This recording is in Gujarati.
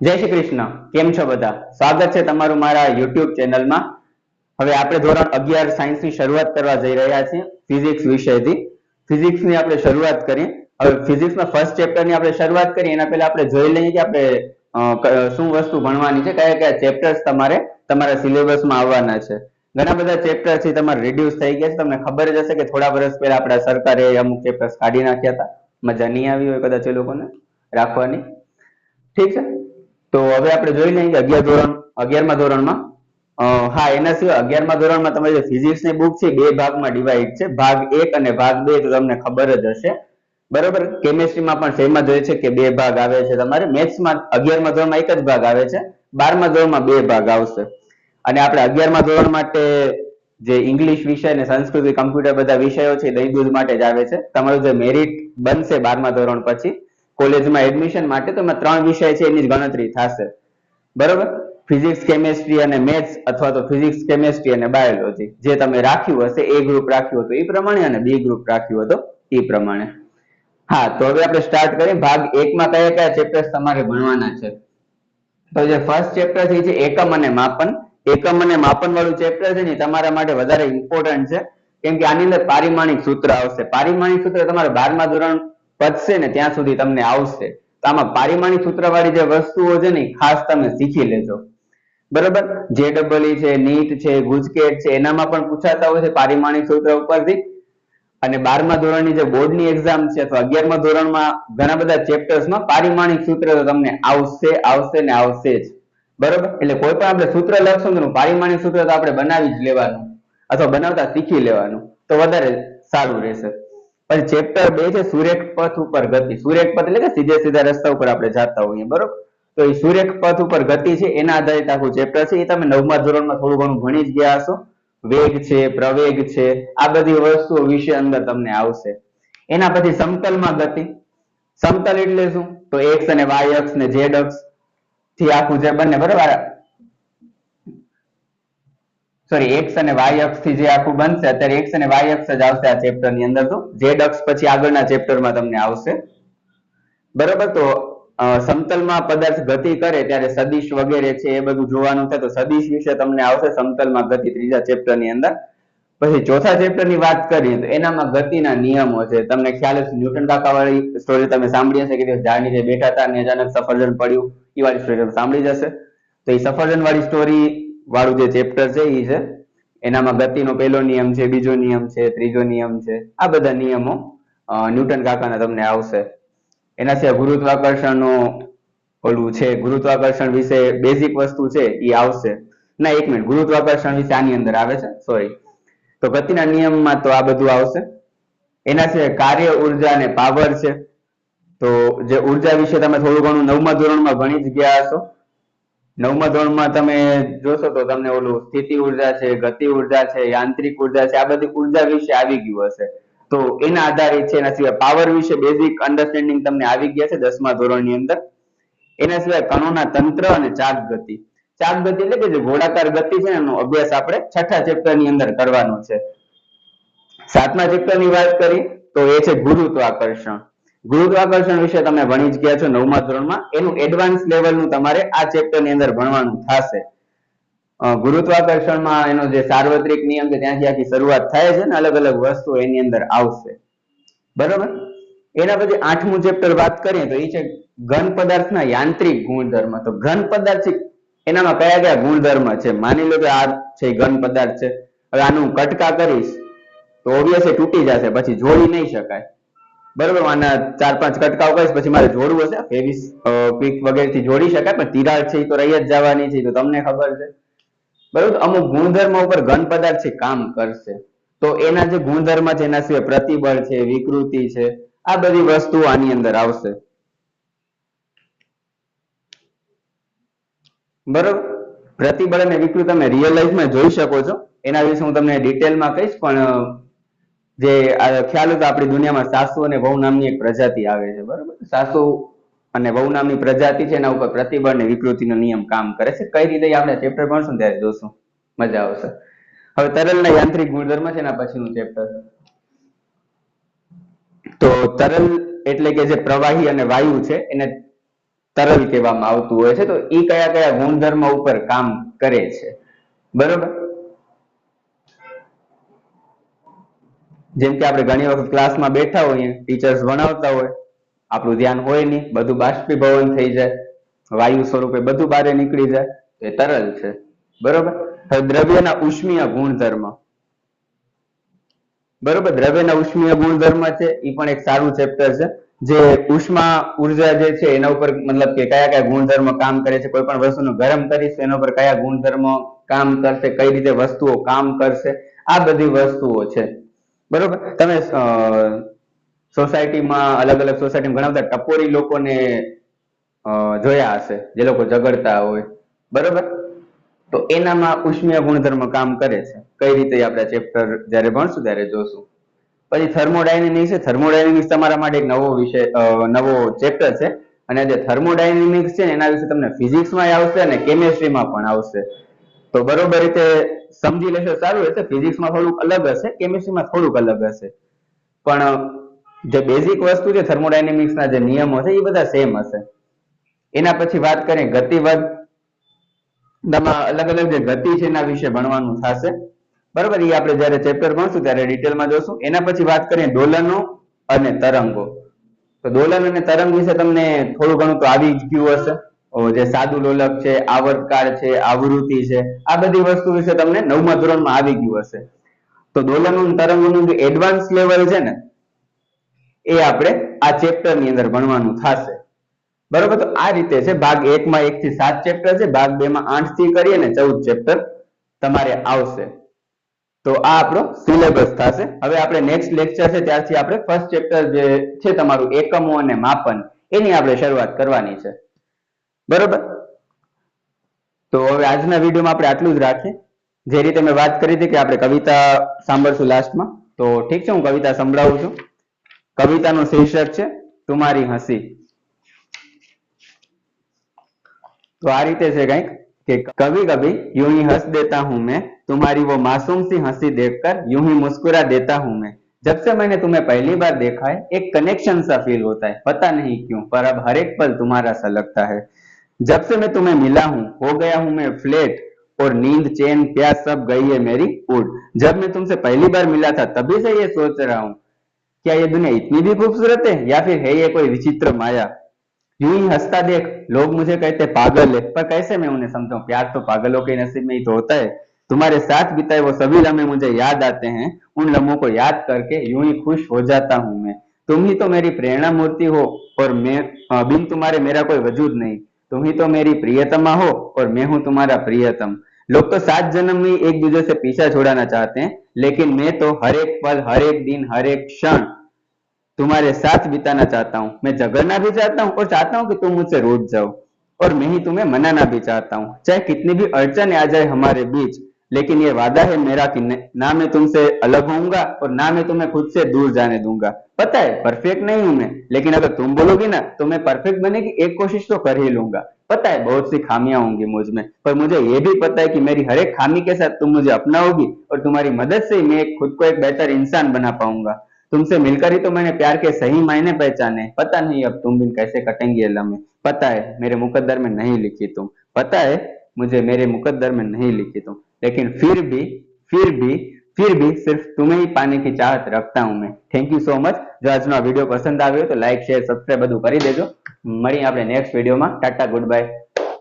જય શ્રી કૃષ્ણ. કેમ છો બધા? સ્વાગત છે તમારું મારા YouTube ચેનલમાં. હવે આપણે ધોરણ 11 સાયન્સ ની શરૂઆત કરવા જઈ રહ્યા છીએ ફિઝિક્સ વિષયથી. ફિઝિક્સ ની આપણે શરૂઆત કરીએ. હવે ફિઝિક્સના ફર્સ્ટ ચેપ્ટર ની આપણે શરૂઆત કરીએ એના પહેલા આપણે જોઈ લઈએ કે આપણે શું વસ્તુ ભણવાની છે, કયા કયા ચેપ્ટર્સ તમારે તમારા સિલેબસમાં આવવાના છે. ઘણા બધા ચેપ્ટર છે તમારે રિડ્યુસ થઈ ગયા છે. તમને ખબર જ હશે કે થોડા વર્ષ પહેલા આપણા સરકારે અમુક ચેપ્ટર્સ કાઢી નાખ્યા હતા. મજા નહીં આવી હોય કદાચ એ લોકોને રાખવાની. ઠીક છે, તો હવે આપણે જોઈ લઈએ કે 11મા ધોરણમાં હા, એના સિવાય 11મા ધોરણમાં તમારી જે ફિઝિક્સ ની બુક છે બે ભાગમાં ડિવાઈડ છે, ભાગ 1 અને ભાગ 2. તો તમને ખબર જ હશે, બરોબર. કેમેસ્ટ્રીમાં પણ સેમ જ હોય છે કે બે ભાગ આવે છે. તમારે મેથ્સમાં 11મા ધોરણમાં એક જ ભાગ આવે છે, 12મા ધોરણમાં બે ભાગ આવશે. અને આપણે 11મા ધોરણ માટે જે ઇંગ્લિશ વિષય અને સંસ્કૃત, કમ્પ્યુટર બધા વિષયો છે દહીં દૂધ માટે જ આવે છે. તમારું જે મેરિટ બનશે 12મા ધોરણ પછી કોલેજમાં એડમિશન માટે, તો એમાં 3 વિષય છે એની જ ગણતરી થશે, બરોબર. ફિઝિક્સ, કેમેસ્ટ્રી અને મેથ્સ, અથવા તો ફિઝિક્સ, કેમેસ્ટ્રી અને બાયોલોજી જે તમે રાખ્યું હશે, એ ગ્રુપ રાખ્યું હતું એ પ્રમાણે અને બી ગ્રુપ રાખ્યું હતું એ પ્રમાણે. હા, તો હવે આપણે સ્ટાર્ટ કરીએ. ભાગ 1 માં કયા કયા ચેપ્ટર્સ તમારે ભણવાના છે? તો જે ફર્સ્ટ ચેપ્ટર છે એકમ અને માપન. એકમ અને માપન વાળું ચેપ્ટર છે ને તમારા માટે વધારે ઇમ્પોર્ટન્ટ છે, કેમ કે આની અંદર પારિમાણિક સૂત્ર આવશે. પારિમાણિક સૂત્ર તમારે 12મા ધોરણ પતશે ને ત્યાં સુધી તમને આવશે. તો આમાં પારિમાણિક સૂત્ર વાળી જે વસ્તુઓ છે ને ખાસ તમે શીખી લેજો, બરોબર. JEE છે, નીટ છે, ગુજકેટ છે, એનામાં પણ પૂછાતા હોય છે પારિમાણિક સૂત્ર ઉપરથી. અને 12મા ધોરણની જે બોર્ડની એક્ઝામ છે અથવા 11મા ધોરણમાં ઘણા બધા ચેપ્ટર્સમાં પારિમાણિક સૂત્ર તો તમને આવશે આવશે ને આવશે જ, બરોબર. એટલે કોઈ પણ આપણે સૂત્ર લખશું તો પારિમાણિક સૂત્ર તો આપણે બનાવી જ લેવાનું અથવા બનાવતા શીખી લેવાનું, તો વધારે સારું રહેશે. પછી ચેપ્ટર 2 છે સુરેખ પથ ઉપર ગતિ. સુરેખ પથ એટલે કે સીધે સીધા રસ્તા ઉપર આપણે જતા હોઈએ, બરોબર. તો એ સુરેખ પથ ઉપર ગતિ છે એના આધારિત આખું ચેપ્ટર છે. એ તમે 9મા ધોરણમાં થોડું ઘણું ભણી જ ગયા હશો. વેગ છે, પ્રવેગ છે, આ બધી વસ્તુઓ વિશે અંદર તમને આવશે. એના પછી સમતલમાં ગતિ. સમતલ એટલે શું? તો x અને y અક્ષ ને z અક્ષ થી આખું જે બંને, બરોબર, સોરી, x અને y અક્ષ થી જે આખું બનશે, અત્યારે x અને y અક્ષ જ આવશે આ ચેપ્ટર ની અંદર. તો z અક્ષ પછી આગળના ચેપ્ટરમાં તમને આવશે, બરોબર. તો સમતલમાં પદાર્થ ગતિ કરે ત્યારે સદિશ વગેરે છે એ બધું જોવાનું છે. તો સદિશ વિશે તમને આવશે સમતલમાં ગતિ ત્રીજા ચેપ્ટર ની અંદર. પછી ચોથા ચેપ્ટર ની વાત કરીએ તો એનામાં ગતિના નિયમો છે. તમને ખ્યાલ હશે, ન્યૂટન કાકા વાળી સ્ટોરી તમે સાંભળી હશે કે ઝાડ નીચે બેઠા હતા અને અચાનક સફરજન પડ્યું, એ વાળી સ્ટોરી તમે સાંભળી જશે. તો એ સફરજન વાળી સ્ટોરી વાળું જે ચેપ્ટર છે એ છે. એનામાં ગતિનો પહેલો નિયમ છે, બીજો નિયમ છે, ત્રીજો નિયમ છે, આ બધા નિયમો ન્યૂટન કાકાના તમને આવશે. એના સિવાય ગુરુત્વાકર્ષણનો ઓલું છે, ગુરુત્વાકર્ષણ વિશે બેઝિક વસ્તુ છે એ આવશે. ના, એક મિનિટ, ગુરુત્વાકર્ષણ વિશે આની અંદર આવે છે, સોરી. તો ગતિના નિયમમાં તો આ બધું આવશે. એના સિવાય કાર્ય, ઉર્જા અને પાવર છે. તો જે ઉર્જા વિશે તમે થોડું ઘણું 9મા ધોરણમાં ભણી જ ગયા હશો. 9મા ધોરણમાં તમે જોશો તો તમને ઓલું સ્થિતિ ઉર્જા છે, ગતિ ઉર્જા છે, યાંત્રિક ઉર્જા છે, આ બધી ઉર્જા વિશે આવી ગયું હશે. તો એના આધારિત છે. એના સિવાય પાવર વિશે બેઝિક અન્ડરસ્ટેન્ડિંગ તમને આવી ગયા છે 10મા ધોરણની અંદર. એના સિવાય કણોના તંત્ર અને ચાક ગતિ. ચાક ગતિ એટલે કે જે ગોળાકાર ગતિ છે એનો અભ્યાસ આપણે છઠ્ઠા ચેપ્ટર ની અંદર કરવાનો છે. 7મા ચેપ્ટર ની વાત કરીએ તો એ છે ગુરુત્વાકર્ષણ. ગુરુત્વાકર્ષણ વિશે તમે ભણી જ ગયા છો 9મા ધોરણમાં. એનું એડવાન્સ લેવલનું તમારે આ ચેપ્ટર ની અંદર ભણવાનું થશે. ગુરુત્વાકર્ષણમાં એનો જે સાર્વત્રિક નિયમ છે ત્યાંથી આખી શરૂઆત થાય છે ને અલગ અલગ વસ્તુ એની અંદર આવશે, બરોબર. એના પછી 8મું ચેપ્ટર વાત કરીએ તો એ છે ઘન પદાર્થના યાંત્રિક ગુણધર્મ. તો ઘન પદાર્થ એનામાં કયા કયા ગુણધર્મ છે? માની લો કે આ છે ઘન પદાર્થ છે. હવે આનું કટકા કરીશ તો ઓબ્વિયસલી તૂટી જશે, પછી જોડી નહીં શકાય, બરોબર. આના 4-5 કટકાઓ કરીશ પછી મારે જોડવું હશે, ફેવિક્વિક વગેરે થી જોડી શકાય, પણ તિરાડ છે એ તો રહી જ જવાની છે, તો તમને ખબર છે, બરોબર. અમુક ગુણધર્મ ઉપર ઘન પદાર્થ છે કામ કરશે. તો એના જે ગુણધર્મ છે એના સિવાય પ્રતિબળ છે, વિકૃતિ છે, આ બધી વસ્તુઓ આની અંદર આવશે, બરોબર. પ્રતિબળ અને વિકૃતિ તમે રિયલ લાઈફમાં જોઈ શકો છો. એના વિશે હું તમને ડિટેલમાં કહીશ, પણ જે ખ્યાલ હતો આપણી દુનિયામાં સાસુ અને વહુ નામની એક પ્રજાતિ આવે છે, બરોબર. સાસુ અને વહુ નામની પ્રજાતિ છે એના ઉપર પ્રતિબળ અને વિકૃતિનો નિયમ કામ કરે છે. કઈ રીતે આપણે ચેપ્ટર ભણશું ત્યારે જોશું, મજા આવશે. હવે તરલના યાંત્રિક ગુણધર્મ છે એના પછીનું ચેપ્ટર. તો તરલ એટલે કે જે પ્રવાહી અને વાયુ છે એને તરલ કહેવામાં આવતું હોય છે. તો એ કયા કયા ગુણધર્મ ઉપર કામ કરે છે, બરોબર. જેમ કે આપણે ઘણી વખત ક્લાસમાં બેઠા હોઈએ, ટીચર્સ ભણાવતા હોય, આપણું ધ્યાન હોય નહીં, બધું બાષ્પીભવન થઈ જાય, વાયુ સ્વરૂપે બધું બહાર નીકળી જાય, એ તરલ છે, બરોબર. હવે દ્રવ્યના ઉષ્મીય ગુણધર્મ, બરોબર. દ્રવ્યના ઉષ્મીય ગુણધર્મ છે એ પણ એક સારું ચેપ્ટર છે. જે ઉષ્મા ઉર્જા જે છે એના ઉપર મતલબ કે કયા કયા ગુણધર્મ કામ કરે છે, કોઈ પણ વસ્તુનું ગરમ કરીશ એના ઉપર કયા ગુણધર્મો કામ કરશે, કઈ રીતે વસ્તુઓ કામ કરશે, આ બધી વસ્તુઓ છે, બરોબર. તમે સોસાયટીમાં અલગ અલગ સોસાયટીમાં ઘણા બધા ટપોરી લોકોને જોયા હશે, જે લોકો ઝઘડતા હોય, બરોબર. તો એનામાં ઉષ્મીય ગુણધર્મ કામ કરે છે. કઈ રીતે આપણે ચેપ્ટર જ્યારે ભણશું ત્યારે જોશું. પછી થર્મોડાયનેમિક્સ છે. થર્મોડાયનેમિક્સ તમારા માટે એક નવો વિષય, નવો ચેપ્ટર છે. અને જે થર્મોડાયનેમિક્સ છે એના વિશે તમને ફિઝિક્સમાં આવશે અને કેમેસ્ટ્રીમાં પણ આવશે. તો બરોબર રીતે સમજી લેશો સારું રહેશે. ફિઝિક્સમાં થોડુંક અલગ હશે, કેમેસ્ટ્રીમાં થોડુંક અલગ હશે, પણ જે બેઝિક વસ્તુ છે થર્મોડાયનેમિક્સના જે નિયમો છે એ બધા સેમ હશે. એના પછી વાત કરીએ ગતિવદ, અલગ અલગ જે ગતિ છે એના વિશે ભણવાનું થશે, બરોબર. એ આપણે જ્યારે ચેપ્ટર ભણશું ત્યારે ડિટેલમાં જોશું. એના પછી વાત કરીએ દોલનો અને તરંગો. તો દોલન અને તરંગ વિશે તમને થોડું ઘણું તો આવી જ ગયું હશે. જે સાદુ લોલક છે, આવર્તકાળ છે, આવૃત્તિ છે, આ બધી વસ્તુ વિશે તમને 9મા ધોરણમાં આવી ગયું હશે. તો દોલનો અને તરંગોનું જે એડવાન્સ લેવલ છે ને એ આપણે આ ચેપ્ટર ની અંદર ભણવાનું થશે, બરોબર. તો આ રીતે છે. ભાગ 1 માં 1 થી 7 ચેપ્ટર છે, ભાગ 2 માં 8 થી કરીને 14 ચેપ્ટર તમારે આવશે. તો આ આપણો સિલેબસ થશે. હવે આપણે નેક્સ્ટ લેક્ચર છે ત્યારથી આપણે ફર્સ્ટ ચેપ્ટર જે છે તમારું એકમો અને માપન, એની આપણે શરૂઆત કરવાની છે, બરોબર. તો હવે આજના વિડીયોમાં આપણે આટલું જ રાખીએ. જે રીતે મેં વાત કરી હતી કે આપણે કવિતા સાંભળશું લાસ્ટમાં, તો ઠીક છે, હું કવિતા સંભળાવું છું. કવિતાનું શીર્ષક છે તુમ્હારી હંસી. तो आ रीते से कहीं कि कभी कभी यूं ही हंस देता हूं मैं, तुम्हारी वो मासूम सी हंसी देखकर यूं ही मुस्कुरा देता हूं मैं। जब से मैंने तुम्हें पहली बार देखा है एक कनेक्शन सा फील होता है, पता नहीं क्यों पर अब हर एक पल तुम्हारा सा लगता है। जब से मैं तुम्हें मिला हूं हो गया हूं मैं फ्लैट, और नींद चैन प्यास सब गई है मेरी उड़। जब मैं तुमसे पहली बार मिला था तभी से ये सोच रहा हूँ, क्या ये दुनिया इतनी भी खूबसूरत है या फिर है ये कोई विचित्र माया। यूं ही हंसता देख लोग मुझे कहते पागल है, पर कैसे मैं उन्हें समझाऊं, प्यार तो पागलों के नसीब में ही तो होता है। तुम्हारे साथ बिताए वो सभी लम्हे मुझे याद आते हैं, उन लम्हों को याद करके यूं ही खुश हो जाता हूं मैं। तुम ही तो मेरी प्रेरणा मूर्ति हो और मैं बिन तुम्हारे मेरा कोई वजूद नहीं। तुम ही तो मेरी प्रियतमा हो और मैं हूं तुम्हारा प्रियतम। लोग तो 7 जन्म में एक दूसरे से पीछा छुड़ाना चाहते हैं, लेकिन मैं तो हर एक पल, हर एक दिन, हर एक क्षण तुम्हारे साथ बिताना चाहता हूँ। मैं झगड़ना भी चाहता हूँ और चाहता हूँ कि तुम मुझसे रूठ जाओ, और मैं ही तुम्हें मनाना भी चाहता हूँ, चाहे कितनी भी अड़चन आ जाए हमारे बीच। लेकिन ये वादा है मेरा कि ना मैं तुमसे अलग होऊंगा और ना मैं तुम्हें खुद से दूर जाने दूंगा। पता है परफेक्ट नहीं हूं मैं, लेकिन अगर तुम बोलोगी ना तो मैं परफेक्ट बनने की एक कोशिश तो कर ही लूंगा। पता है बहुत सी खामियां होंगी मुझ में, पर मुझे ये भी पता है कि मेरी हर एक खामी के साथ तुम मुझे अपनाओगी और तुम्हारी मदद से मैं खुद को एक बेहतर इंसान बना पाऊंगा। तुमसे मिलकर ही तो मैंने प्यार के सही मायने पहचाने। पता नहीं अब तुम बिन कैसे कटेंगी ये लम्हे। पता है मेरे मुकद्दर में नहीं लिखी तुम, पता है मुझे मेरे मुकद्दर में नहीं लिखी तुम, लेकिन फिर भी सिर्फ तुम्हें ही पाने की चाहत रखता हूं मैं। Thank you so much. जो આજનો વિડીયો પસંદ આવ્યો તો લાઈક શેર સબસ્ક્રાઇબ બધું કરી દેજો। મળીએ આપણે નેક્સ્ટ વિડીયોમાં। Tata good bye.